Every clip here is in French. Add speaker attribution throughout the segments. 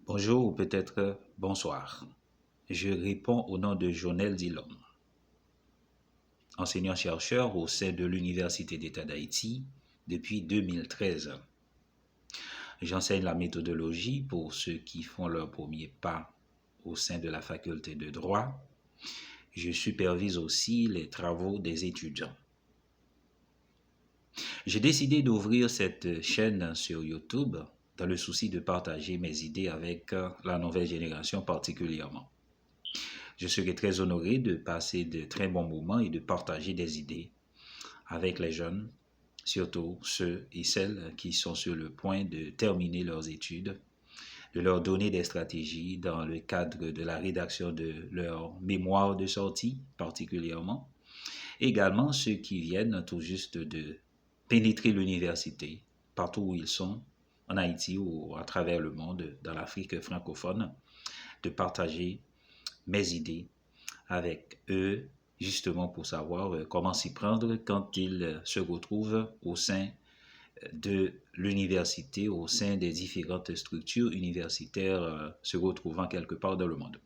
Speaker 1: Bonjour ou peut-être bonsoir. Je réponds au nom de Jonel Dillon, enseignant-chercheur au sein de l'Université d'État d'Haïti depuis 2013. J'enseigne la méthodologie pour ceux qui font leur premier pas au sein de la faculté de droit. Je supervise aussi les travaux des étudiants. J'ai décidé d'ouvrir cette chaîne sur YouTube dans le souci de partager mes idées avec la nouvelle génération particulièrement. Je serai très honoré de passer de très bons moments et de partager des idées avec les jeunes, surtout ceux et celles qui sont sur le point de terminer leurs études, de leur donner des stratégies dans le cadre de la rédaction de leur mémoire de sortie particulièrement, également ceux qui viennent tout juste de pénétrer l'université partout où ils sont, en Haïti ou à travers le monde, dans l'Afrique francophone, de partager mes idées avec eux, justement pour savoir comment s'y prendre quand ils se retrouvent au sein de l'université, au sein des différentes structures universitaires se retrouvant quelque part dans le monde.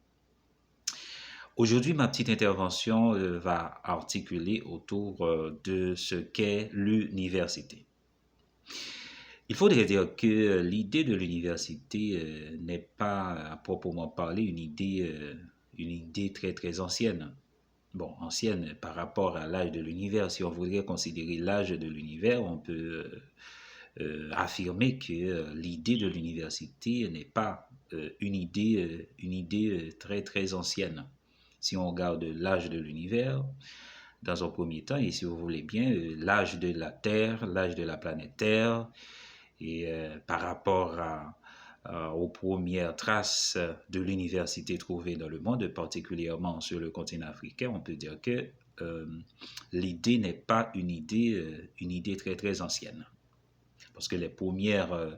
Speaker 1: Aujourd'hui, ma petite intervention va articuler autour de ce qu'est l'université. Il faudrait dire que l'idée de l'université n'est pas à proprement parler une idée très très ancienne. Bon, ancienne par rapport à l'âge de l'univers. Si on voudrait considérer l'âge de l'univers, on peut affirmer que l'idée de l'université n'est pas une idée très très ancienne. Si on regarde l'âge de l'univers, dans un premier temps, et si vous voulez bien, l'âge de la Terre, l'âge de la planète Terre, et par rapport aux premières traces de l'université trouvées dans le monde, particulièrement sur le continent africain, on peut dire que l'idée n'est pas une idée très très ancienne. Parce que les premières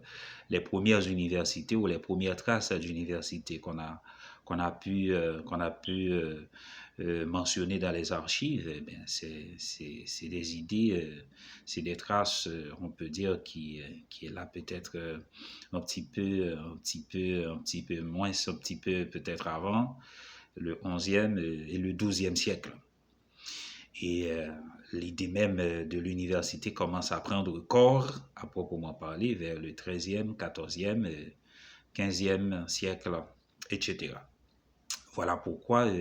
Speaker 1: universités ou les premières traces d'université qu'on a pu mentionner dans les archives, eh bien, c'est des idées, c'est des traces, on peut dire, qui est là peut-être un petit peu moins, un petit peu peut-être avant le 11e et le 12e siècle. Et l'idée même de l'université commence à prendre corps, à proprement parler, vers le 13e, 14e, 15e siècle, etc. Voilà pourquoi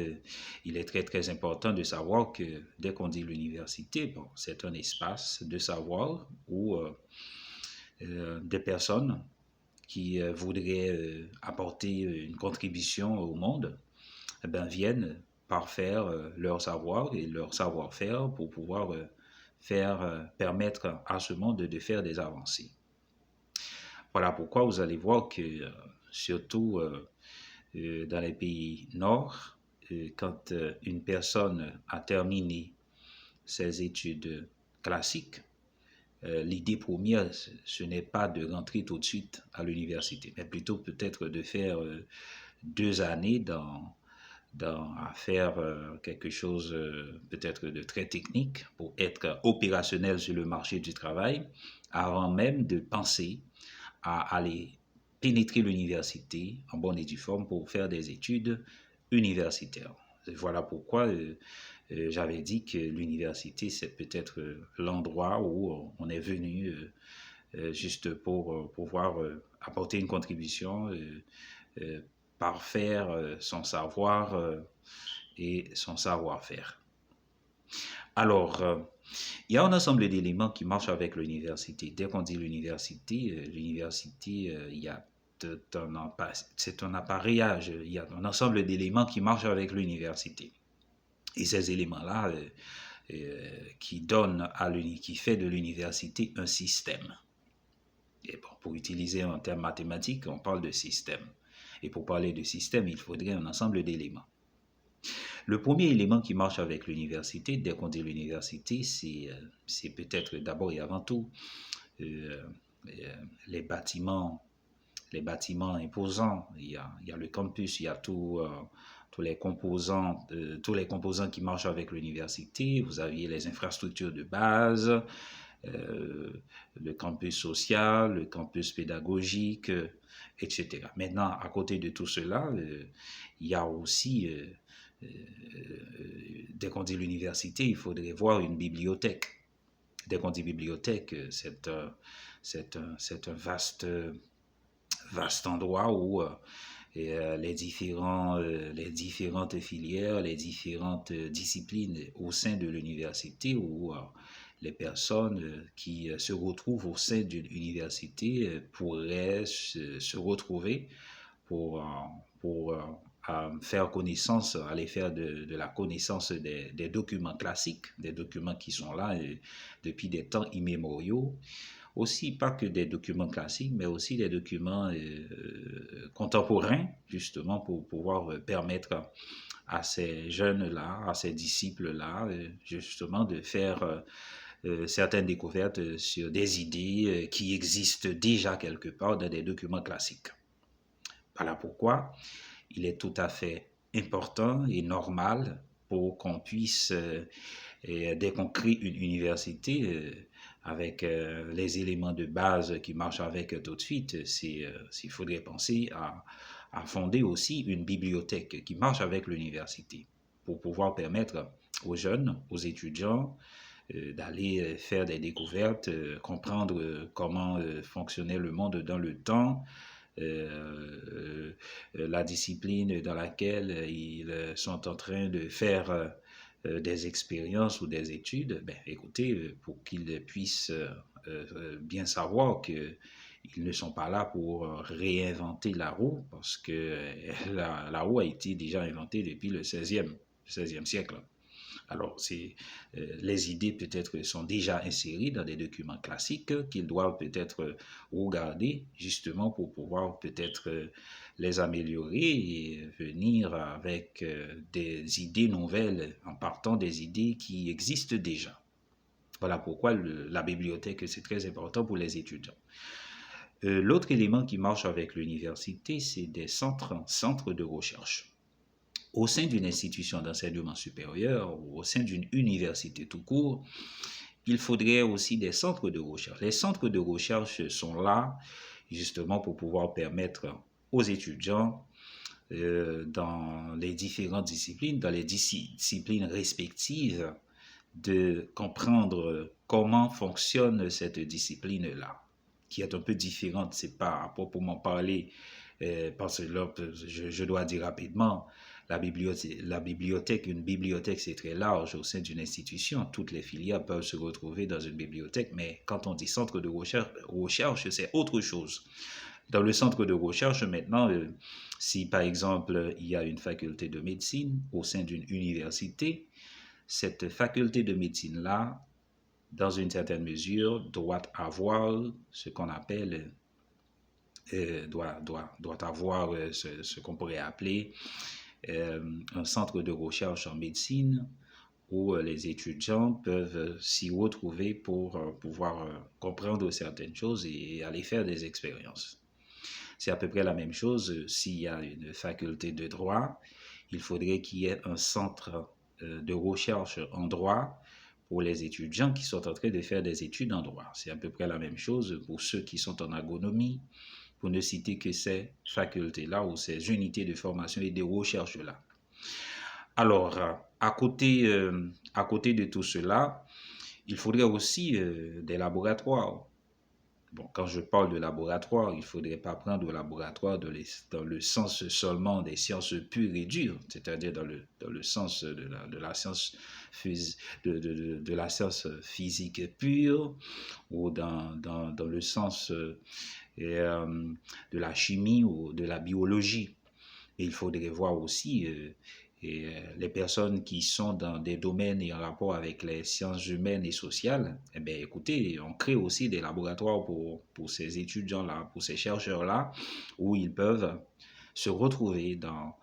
Speaker 1: il est très très important de savoir que dès qu'on dit l'université, bon, c'est un espace de savoir où des personnes qui voudraient apporter une contribution au monde eh bien, viennent parfaire leur savoir et leur savoir-faire pour pouvoir permettre à ce monde de faire des avancées. Voilà pourquoi vous allez voir que surtout dans les pays nord, quand une personne a terminé ses études classiques, l'idée première, ce n'est pas de rentrer tout de suite à l'université, mais plutôt peut-être de faire 2 années à faire quelque chose peut-être de très technique pour être opérationnel sur le marché du travail avant même de penser à aller pénétrer l'université en bonne et due forme pour faire des études universitaires. Voilà pourquoi j'avais dit que l'université, c'est peut-être l'endroit où on est venu juste pour pouvoir apporter une contribution, parfaire son savoir et son savoir-faire. Alors, il y a un ensemble d'éléments qui marchent avec l'université. Dès qu'on dit l'université, il y a c'est un appareillage, il y a un ensemble d'éléments qui marchent avec l'université. Et ces éléments-là qui fait de l'université un système. Et bon, pour utiliser un terme mathématique, on parle de système. Et pour parler de système, il faudrait un ensemble d'éléments. Le premier élément qui marche avec l'université, dès qu'on dit l'université, c'est peut-être d'abord et avant tout euh, les bâtiments imposants. Il y a le campus, il y a tous les composants qui marchent avec l'université. Vous aviez les infrastructures de base, le campus social, le campus pédagogique, etc. Maintenant, à côté de tout cela, il y a aussi, dès qu'on dit l'université, il faudrait voir une bibliothèque. Dès qu'on dit bibliothèque, c'est un vaste endroit où les différentes filières, les différentes disciplines au sein de l'université où les personnes qui se retrouvent au sein d'une université pourraient se retrouver pour, faire connaissance, aller faire de la connaissance des documents classiques, des documents qui sont là depuis des temps immémoriaux. Aussi, pas que des documents classiques, mais aussi des documents contemporains, justement, pour pouvoir permettre à ces jeunes-là, à ces disciples-là, justement, de faire certaines découvertes sur des idées qui existent déjà quelque part dans des documents classiques. Voilà pourquoi il est tout à fait important et normal pour qu'on puisse, dès qu'on crée une université, avec les éléments de base qui marchent avec tout de suite, s'il faudrait penser à fonder aussi une bibliothèque qui marche avec l'université pour pouvoir permettre aux jeunes, aux étudiants, d'aller faire des découvertes, comprendre comment fonctionnait le monde dans le temps, la discipline dans laquelle ils sont en train de faire des expériences ou des études, ben, écoutez, pour qu'ils puissent bien savoir qu'ils ne sont pas là pour réinventer la roue, parce que la roue a été déjà inventée depuis le 16e siècle. Alors, les idées peut-être sont déjà insérées dans des documents classiques qu'ils doivent peut-être regarder justement pour pouvoir peut-être les améliorer et venir avec des idées nouvelles en partant des idées qui existent déjà. Voilà pourquoi la bibliothèque, c'est très important pour les étudiants. L'autre élément qui marche avec l'université, c'est des centres de recherche. Au sein d'une institution d'enseignement supérieur ou au sein d'une université tout court, il faudrait aussi des centres de recherche. Les centres de recherche sont là justement pour pouvoir permettre aux étudiants dans les différentes disciplines, dans les disciplines respectives, de comprendre comment fonctionne cette discipline-là, qui est un peu différente. C'est pas à proprement parler, parce que là, je dois dire rapidement, une bibliothèque, c'est très large au sein d'une institution. Toutes les filières peuvent se retrouver dans une bibliothèque, mais quand on dit centre de recherche, c'est autre chose. Dans le centre de recherche, maintenant, si par exemple, il y a une faculté de médecine au sein d'une université, cette faculté de médecine-là, dans une certaine mesure, doit avoir ce qu'on appelle, doit avoir ce qu'on pourrait appeler un centre de recherche en médecine où les étudiants peuvent s'y retrouver pour pouvoir comprendre certaines choses et aller faire des expériences. C'est à peu près la même chose s'il y a une faculté de droit. Il faudrait qu'il y ait un centre de recherche en droit pour les étudiants qui sont en train de faire des études en droit. C'est à peu près la même chose pour ceux qui sont en agronomie, pour ne citer que ces facultés-là ou ces unités de formation et de recherche-là. Alors, à côté de tout cela, il faudrait aussi des laboratoires. Bon, quand je parle de laboratoire, il ne faudrait pas prendre le laboratoire dans le sens seulement des sciences pures et dures, c'est-à-dire dans le sens de la science de la science physique pure, ou dans le sens de la chimie ou de la biologie. Et il faudrait voir aussi les personnes qui sont dans des domaines en rapport avec les sciences humaines et sociales. Eh bien, écoutez, on crée aussi des laboratoires pour ces étudiants-là, pour ces chercheurs-là, où ils peuvent se retrouver dans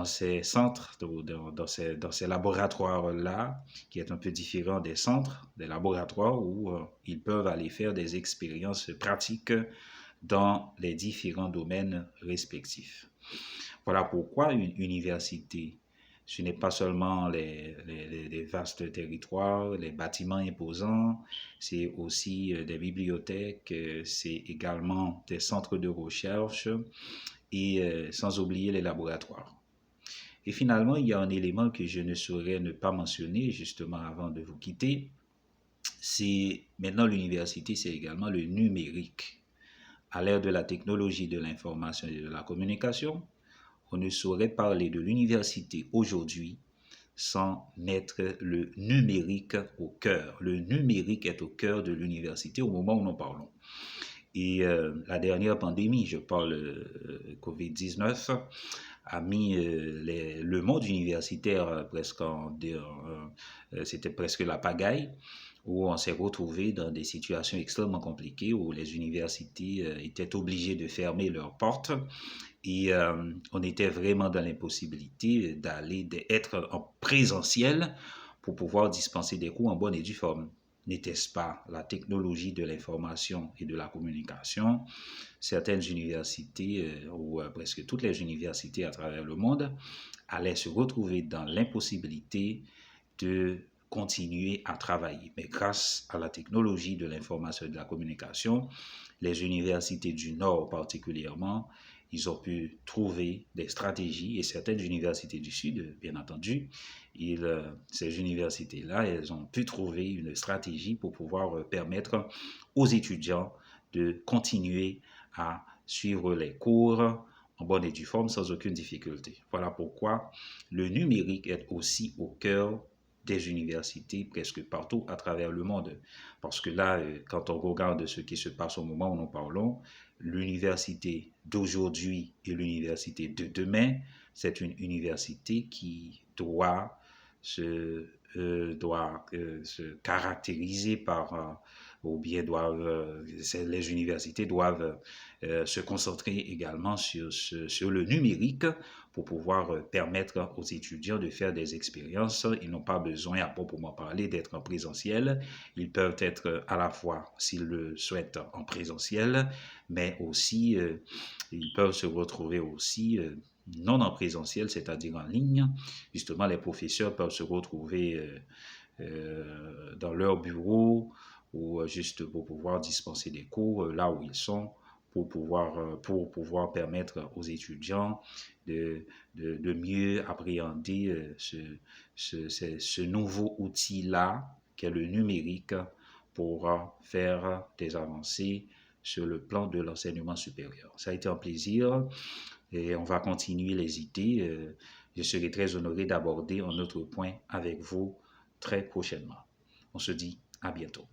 Speaker 1: ces centres, dans ces laboratoires-là, qui est un peu différent des centres, des laboratoires où ils peuvent aller faire des expériences pratiques dans les différents domaines respectifs. Voilà pourquoi une université Ce n'est pas seulement les vastes territoires, les bâtiments imposants, c'est aussi des bibliothèques, c'est également des centres de recherche et sans oublier les laboratoires. Et finalement, il y a un élément que je ne saurais ne pas mentionner justement avant de vous quitter. C'est maintenant l'université, c'est également le numérique. À l'ère de la technologie de l'information et de la communication, on ne saurait parler de l'université aujourd'hui sans mettre le numérique au cœur. Le numérique est au cœur de l'université au moment où nous parlons. Et la dernière pandémie, je parle COVID-19, a mis le monde universitaire presque c'était presque la pagaille, où on s'est retrouvé dans des situations extrêmement compliquées, où les universités étaient obligées de fermer leurs portes et on était vraiment dans l'impossibilité d'être en présentiel pour pouvoir dispenser des cours en bonne et due forme. N'était-ce pas la technologie de l'information et de la communication? Certaines universités, ou presque toutes les universités à travers le monde, allaient se retrouver dans l'impossibilité de continuer à travailler. Mais grâce à la technologie de l'information et de la communication, les universités du Nord particulièrement, ils ont pu trouver des stratégies, et certaines universités du Sud, bien entendu, ces universités-là, elles ont pu trouver une stratégie pour pouvoir permettre aux étudiants de continuer à suivre les cours en bonne et due forme sans aucune difficulté. Voilà pourquoi le numérique est aussi au cœur des universités presque partout à travers le monde. Parce que là, quand on regarde ce qui se passe au moment où nous parlons, l'université d'aujourd'hui et l'université de demain, c'est une université qui se caractériser par ou bien les universités doivent se concentrer également sur le numérique pour pouvoir permettre aux étudiants de faire des expériences. Ils n'ont pas besoin, à proprement parler, d'être en présentiel. Ils peuvent être à la fois, s'ils le souhaitent, en présentiel, mais aussi, ils peuvent se retrouver aussi non en présentiel, c'est-à-dire en ligne. Justement, les professeurs peuvent se retrouver dans leur bureau ou juste pour pouvoir dispenser des cours là où ils sont pour pouvoir permettre aux étudiants de mieux appréhender ce nouveau outil-là qu'est le numérique pour faire des avancées sur le plan de l'enseignement supérieur. Ça a été un plaisir et on va continuer les idées. Je serai très honoré d'aborder un autre point avec vous très prochainement. On se dit à bientôt.